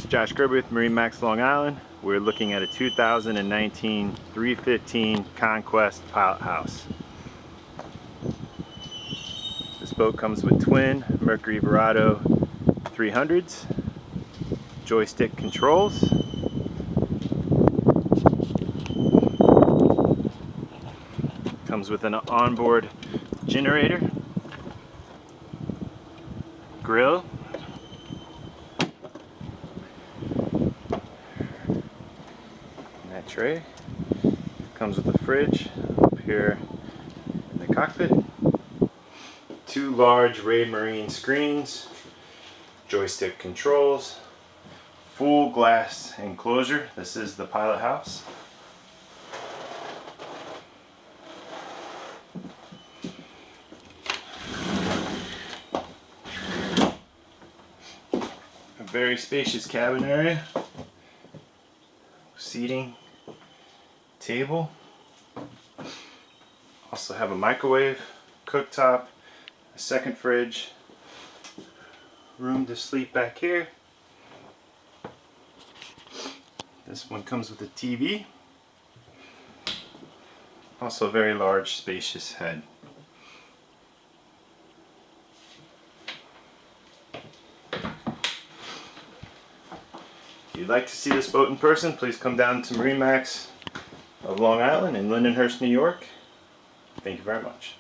Josh Gerber with MarineMax Long Island. We're looking at a 2019 315 Conquest pilot house. This boat comes with twin Mercury Verado 300s, joystick controls, comes with an onboard generator, grill, that tray. Comes with a fridge up here in the cockpit, two large Marine screens, joystick controls, full glass enclosure. This is the pilot house. A very spacious cabin area, seating, table. Also have a microwave, cooktop, a second fridge, room to sleep back here. This one comes with a TV. Also a very large, spacious head. If you'd like to see this boat in person, please come down to MarineMax of Long Island in Lindenhurst, New York. Thank you very much.